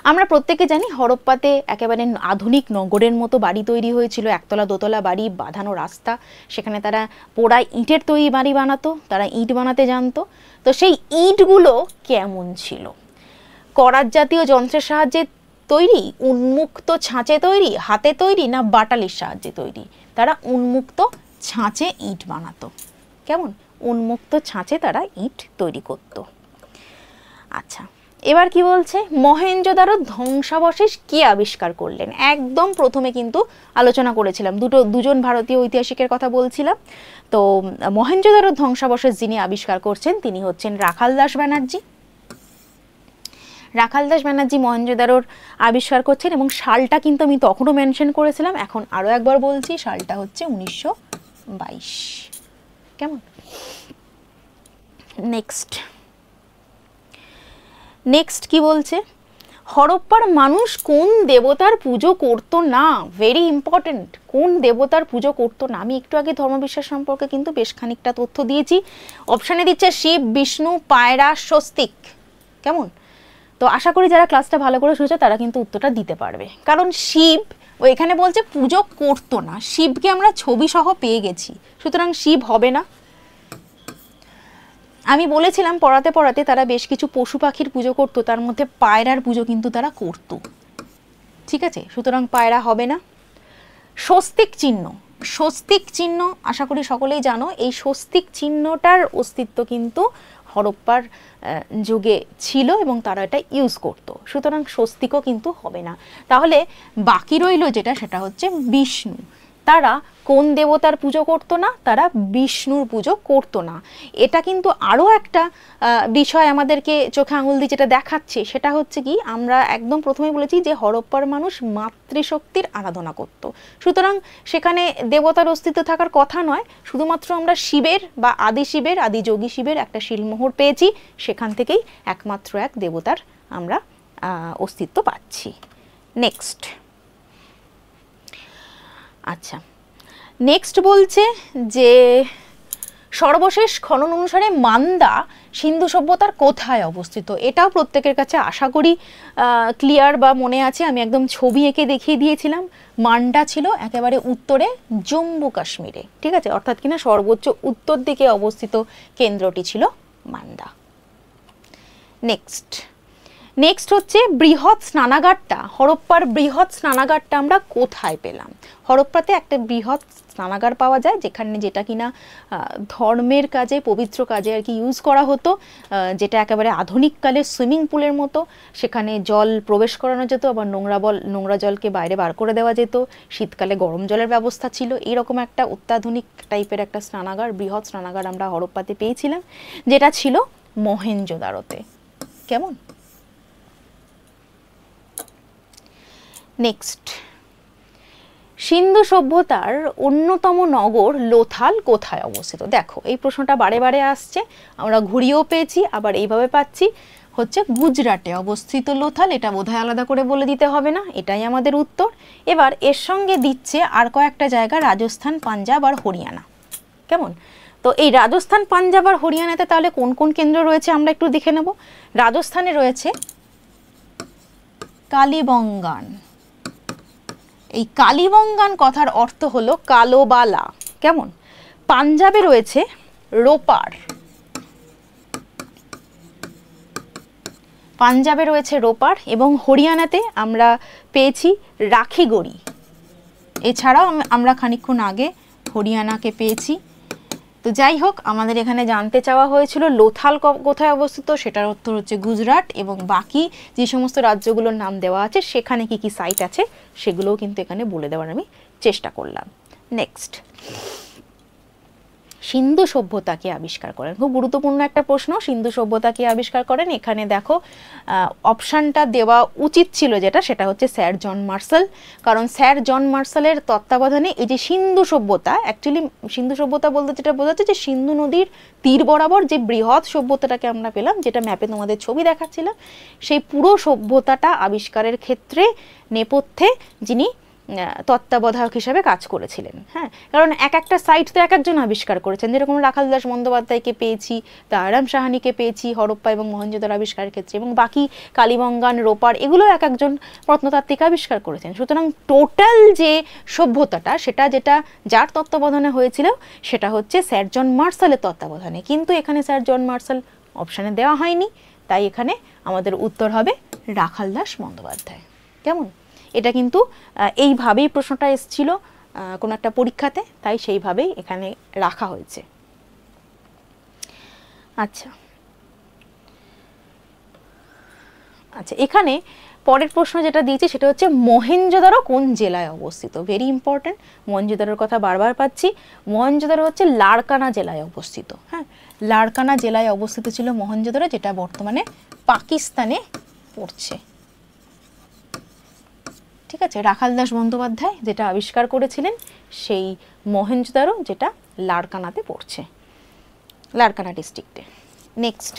আমরা প্রত্যেকে জানি হরপ্পাতে একেবারে আধুনিক নগরের মতো বাড়ি তৈরি হয়েছিল, একতলা দোতলা বাড়ি, বাঁধানো রাস্তা, সেখানে তারা পোড়া ইটের তৈরি বাড়ি বানাতো, তারা ইট বানাতে জানতো। তো সেই ইটগুলো কেমন ছিল? করাত জাতীয় যন্ত্রের সাহায্যে তৈরি, উন্মুক্ত ছাঁচে তৈরি, হাতে তৈরি, না বাটালির সাহায্যে তৈরি? তারা উন্মুক্ত ছাঁচে ইট বানাতো। কেমন? উন্মুক্ত ছাঁচে তারা ইট তৈরি করত। আচ্ছা, এবার কি বলছে? মহেঞ্জোদারো ধ্বংসাবশেষ কে আবিষ্কার করলেন? একদম প্রথমে কিন্তু আলোচনা করেছিলাম, দুজন ভারতীয় ঐতিহাসিকের কথা বলছিলাম। তো মহেঞ্জোদারো ধ্বংসাবশেষ যিনি আবিষ্কার করছেন তিনি হচ্ছেন রাখালদাস ব্যানার্জি। রাখালদাস ব্যানার্জি মহেঞ্জোদারোর আবিষ্কার করছেন এবং সালটা কিন্তু আমি তখনও মেনশন করেছিলাম, এখন আরও একবার বলছি, সালটা হচ্ছে 1922। কেমন? নেক্সট কি বলছে? হরপ্পার মানুষ কোন দেবতার পুজো করতো না? ভেরি ইম্পর্টেন্ট, কোন দেবতার পুজো করতো না? আমি একটু আগে ধর্মবিশ্বাস সম্পর্কে কিন্তু বেশ খানিকটা তথ্য দিয়েছি। অপশানে দিচ্ছে শিব, বিষ্ণু, পায়রা, স্বস্তিক। কেমন? তো আশা করি যারা ক্লাসটা ভালো করে শুনেছে তারা কিন্তু উত্তরটা দিতে পারবে, কারণ শিব ও এখানে বলছে পুজো করতো না, শিবকে আমরা ছবি সহ পেয়ে গেছি, সুতরাং শিব হবে না। আমি বলেছিলাম পড়াতে পড়াতে তারা বেশ কিছু পশু পাখির পুজো করতো, তার মধ্যে পায়রার পুজো কিন্তু তারা করতো। ঠিক আছে, সুতরাং পায়রা হবে না। স্বস্তিক চিহ্ন আশা করি সকলেই জানো, এই স্বস্তিক চিহ্নটার অস্তিত্ব কিন্তু হরপ্পার যুগে ছিল এবং তারা এটা ইউজ করতো, সুতরাং স্বস্তিকও কিন্তু হবে না। তাহলে বাকি রইল যেটা, সেটা হচ্ছে বিষ্ণু। তারা কোন দেবতার পুজো করতো না? তারা বিষ্ণুর পুজো করতো না। এটা কিন্তু আরও একটা বিষয় আমাদেরকে চোখে আঙুল দিয়ে যেটা দেখাচ্ছে, সেটা হচ্ছে কি, আমরা একদম প্রথমে বলেছি যে হরপ্পার মানুষ মাতৃশক্তির আরাধনা করত, সুতরাং সেখানে দেবতার অস্তিত্ব থাকার কথা নয়। শুধুমাত্র আমরা শিবের বা আদি যোগী শিবের একটা শিলমোহর পেয়েছি, সেখান থেকেই একমাত্র এক দেবতার আমরা অস্তিত্ব পাচ্ছি। আচ্ছা, নেক্সট বলছে যে সর্বশেষ খনন অনুসারে মান্দা সিন্ধু সভ্যতার কোথায় অবস্থিত? এটাও প্রত্যেকের কাছে আশা করি ক্লিয়ার বা মনে আছে, আমি একদম ছবি এঁকে দেখিয়ে দিয়েছিলাম। মান্ডা ছিল একেবারে উত্তরে জম্মু কাশ্মীরে, ঠিক আছে, অর্থাৎ কিনা সর্বোচ্চ উত্তর দিকে অবস্থিত কেন্দ্রটি ছিল মান্দা। নেক্সট হচ্ছে বৃহৎ স্নানাগারটা, হরপ্পার বৃহৎ স্নানাগারটা আমরা কোথায় পেলাম? হরপ্পাতে একটা বৃহৎ স্নানাগার পাওয়া যায়, যেটা কিনা ধর্মের কাজে, পবিত্র কাজে আর কি ইউজ করা হতো, যেটা একেবারে আধুনিককালে সুইমিং পুলের মতো। সেখানে জল প্রবেশ করানো যেত, আবার নোংরা জলকে বাইরে বার করে দেওয়া যেত, শীতকালে গরম জলের ব্যবস্থা ছিল। এইরকম একটা অত্যাধুনিক টাইপের একটা স্নানাগার, বৃহৎ স্নানাগার আমরা হরপ্পাতে পেয়েছিলাম, যেটা ছিল মহেঞ্জোদারোতে। কেমন? নেক্সট, সিন্ধু সভ্যতার অন্যতম নগর লোথাল কোথায় অবস্থিত? দেখো, এই প্রশ্নটা বারে বারে আসছে, আমরা ঘুরিয়েও পেয়েছি, আবার এইভাবে পাচ্ছি, হচ্ছে গুজরাটে অবস্থিত লোথাল। এটা বোধহয় আলাদা করে বলে দিতে হবে না, এটাই আমাদের উত্তর। এবার এর সঙ্গে দিচ্ছে আর কয়েকটা জায়গা, রাজস্থান, পাঞ্জাব আর হরিয়ানা। কেমন? তো এই রাজস্থান, পাঞ্জাব আর হরিয়ানাতে তাহলে কোন কোন কেন্দ্র রয়েছে আমরা একটু দেখে নেব। রাজস্থানে রয়েছে কালীবঙ্গান। এই কালীবঙ্গান কথার অর্থ হলো কালোবালা। কেমন? পাঞ্জাবে রয়েছে রোপার, এবং হরিয়ানাতে আমরা পেয়েছি রাখিগড়ি। এছাড়াও আমরা খানিকক্ষণ আগে হরিয়ানাকে পেয়েছি। তো যাই হোক, আমাদের এখানে জানতে চাওয়া হয়েছিল লোথাল কোথায় অবস্থিত, সেটার উত্তর হচ্ছে গুজরাট, এবং বাকি যে সমস্ত রাজ্যগুলোর নাম দেওয়া আছে সেখানে কি কি সাইট আছে সেগুলোও কিন্তু এখানে বলে দেওয়ার আমি চেষ্টা করলাম। সিন্ধু সভ্যতা কে আবিষ্কার করেন? খুব গুরুত্বপূর্ণ একটা প্রশ্ন, সিন্ধু সভ্যতা কে আবিষ্কার করেন। এখানে দেখো অপশানটা দেওয়া উচিত ছিল যেটা, সেটা হচ্ছে স্যার জন মার্শাল। কারণ স্যার জন মার্শালের তত্ত্বাবধানে এই যে সিন্ধু সভ্যতা, অ্যাকচুয়ালি সিন্ধু সভ্যতা বলতে যেটা বোঝাচ্ছে যে সিন্ধু নদীর তীর বরাবর যে বৃহৎ সভ্যতাটাকে আমরা পেলাম, যেটা ম্যাপে তোমাদের ছবি দেখাচ্ছিলাম, সেই পুরো সভ্যতাটা আবিষ্কারের ক্ষেত্রে নেপথ্যে যিনি তত্ত্বাবধায়ক হিসাবে কাজ করেছিলেন। হ্যাঁ, কারণ এক একটা সাইট তো এক একজন আবিষ্কার করেছেন, যেরকম রাখালদাস বন্দ্যোপাধ্যায়কে পেয়েছি, দয়ারাম সাহানিকে পেয়েছি হরপ্পা এবং মহেঞ্জোদারো আবিষ্কারের ক্ষেত্রে, এবং বাকি কালীবঙ্গান, রোপার, এগুলো এক একজন প্রত্নতাত্ত্বিক আবিষ্কার করেছেন। সুতরাং টোটাল যে সভ্যতাটা, সেটা যেটা যার তত্ত্বাবধানে হয়েছিল সেটা হচ্ছে স্যার জন মার্শালের তত্ত্বাবধানে। কিন্তু এখানে স্যার জন মার্শাল অপশানে দেওয়া হয়নি, তাই এখানে আমাদের উত্তর হবে রাখালদাস বন্দ্যোপাধ্যায়। কেমন? এটা কিন্তু এইভাবেই প্রশ্নটা এসেছিল কোনো একটা পরীক্ষাতে, তাই সেইভাবেই এখানে রাখা হয়েছে। আচ্ছা আচ্ছা, এখানে পরের প্রশ্ন যেটা দিয়েছে সেটা হচ্ছে মহেঞ্জোদারো কোন জেলায় অবস্থিত? ভেরি ইম্পর্টেন্ট, মহেঞ্জোদারোর কথা বারবার পাচ্ছি। মহেঞ্জোদারো হচ্ছে লারকানা জেলায় অবস্থিত। হ্যাঁ, লারকানা জেলায় অবস্থিত ছিল মহেঞ্জোদারো, যেটা বর্তমানে পাকিস্তানে পড়ছে। ঠিক আছে, রাখালদাস বন্দ্যোপাধ্যায় যেটা আবিষ্কার করেছিলেন সেই মহেঞ্জোদারো, যেটা লারকানাতে পড়ছে, লারকানা ডিস্ট্রিক্টে। নেক্সট,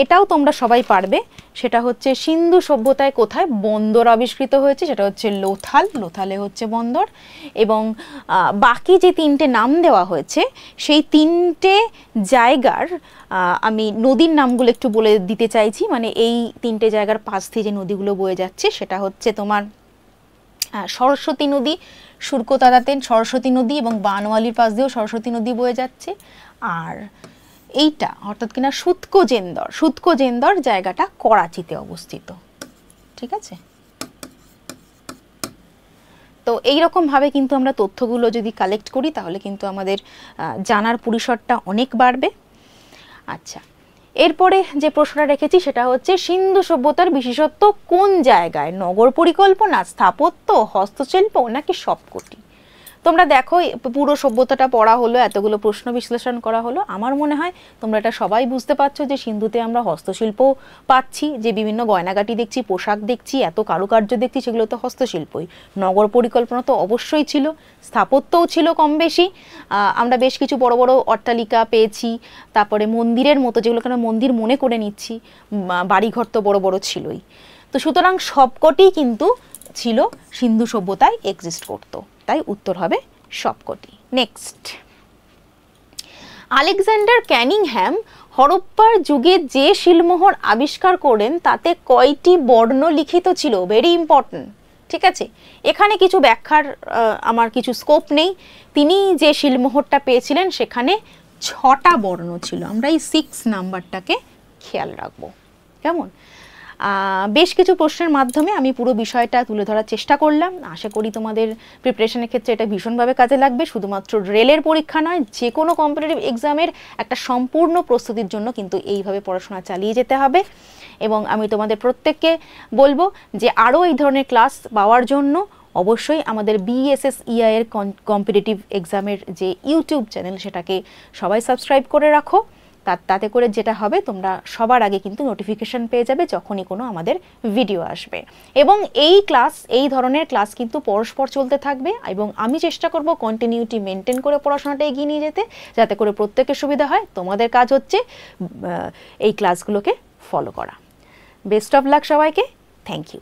এটাও তোমরা সবাই পারবে, সেটা হচ্ছে সিন্ধু সভ্যতায় কোথায় বন্দর আবিষ্কৃত হয়েছে? সেটা হচ্ছে লোথাল, লোথালে হচ্ছে বন্দর। এবং বাকি যে তিনটে নাম দেওয়া হয়েছে সেই তিনটে জায়গার আমি নদীর নামগুলো একটু বলে দিতে চাইছি। মানে এই তিনটে জায়গার পাশ দিয়ে যে নদীগুলো বয়ে যাচ্ছে সেটা হচ্ছে তোমার সরস্বতী নদী, সুরকোতাদাতে সরস্বতী নদী, এবং বানওয়ালির পাশ দিয়েও সরস্বতী নদী বয়ে যাচ্ছে। আর এইটা অর্থাৎ কিনা সুতকোজেন্দর, সুতকোজেন্দর জায়গাটা করাচিতে অবস্থিত। ঠিক আছে, তো এইরকম ভাবে কিন্তু আমরা তথ্যগুলো যদি কালেক্ট করি তাহলে কিন্তু আমাদের জানার পরিসরটা অনেক বাড়বে। আচ্ছা, এরপরে যে প্রশ্নটা রেখেছি সেটা হচ্ছে সিন্ধু সভ্যতার বিশেষত্ব কোন জায়গায়? নগর পরিকল্পনা, স্থাপত্য, হস্তশিল্প, নাকি সবকটি? তোমরা দেখো পুরো সভ্যতাটা পড়া হলো, এতগুলো প্রশ্ন বিশ্লেষণ করা হলো। আমার মনে হয় তোমরা এটা সবাই বুঝতে পারছো যে সিন্ধুতে আমরা হস্তশিল্প পাচ্ছি, যে বিভিন্ন গয়নাগাটি দেখছি, পোশাক দেখছি, এত কারুকার্য দেখছি, সেগুলো তো হস্তশিল্পই। নগর পরিকল্পনা তো অবশ্যই ছিল, স্থাপত্যও ছিল কম বেশি। আমরা বেশ কিছু বড় বড় অট্টালিকা পেয়েছি, তারপরে মন্দিরের মতো, যেগুলোকে আমরা মন্দির মনে করে নিচ্ছি, বাড়িঘর তো বড় বড় ছিলই। তো সুতরাং সবকটি কিন্তু ছিল, সিন্ধু সভ্যতায় এক্সিস্ট করতো, তাই উত্তর হবে সবকটি। নেক্সট, আলেকজান্ডার ক্যানিংহ্যাম হরপ্পার যুগে যে শিলমোহর আবিষ্কার করেন তাতে কয়টি বর্ণ লিখিত ছিল? Very important. ঠিক আছে, এখানে কিছু ব্যাখ্যার আমার কিছু স্কোপ নেই। তিনি যে শিলমোহরটা পেয়েছিলেন সেখানে 6টা বর্ণ ছিল। আমরা এই 6 নাম্বারটাকে খেয়াল রাখবো। কেমন? বেশ কিছু প্রশ্নের মাধ্যমে আমি পুরো বিষয়টা তুলে ধরার চেষ্টা করলাম। আশা করি তোমাদের প্রিপারেশনের ক্ষেত্রে এটা ভীষণভাবে কাজে লাগবে। শুধুমাত্র রেলের পরীক্ষা নয়, যে কোনো কম্পিটিটিভ এক্সামের একটা সম্পূর্ণ প্রস্তুতির জন্য কিন্তু এইভাবে পড়াশোনা চালিয়ে যেতে হবে। এবং আমি তোমাদের প্রত্যেককে বলবো যে আরও এই ধরনের ক্লাস পাওয়ার জন্য অবশ্যই আমাদের BSSEI এর কম্পিটিটিভ এক্সামের যে ইউটিউব চ্যানেল সেটাকে সবাই সাবস্ক্রাইব করে রাখো। তাতে করে যেটা হবে, তোমরা সবার আগে কিন্তু নোটিফিকেশন পেয়ে যাবে যখনই কোনো আমাদের ভিডিও আসবে। এবং এই ধরনের ক্লাস কিন্তু পরস্পর চলতে থাকবে, এবং আমি চেষ্টা করব কন্টিনিউটি মেনটেন করে পড়াশোনাটা এগিয়ে নিয়ে যেতে, যাতে করে প্রত্যেকের সুবিধা হয়। তোমাদের কাজ হচ্ছে এই ক্লাসগুলোকে ফলো করা। বেস্ট অফ লাক সবাইকে, থ্যাংক ইউ।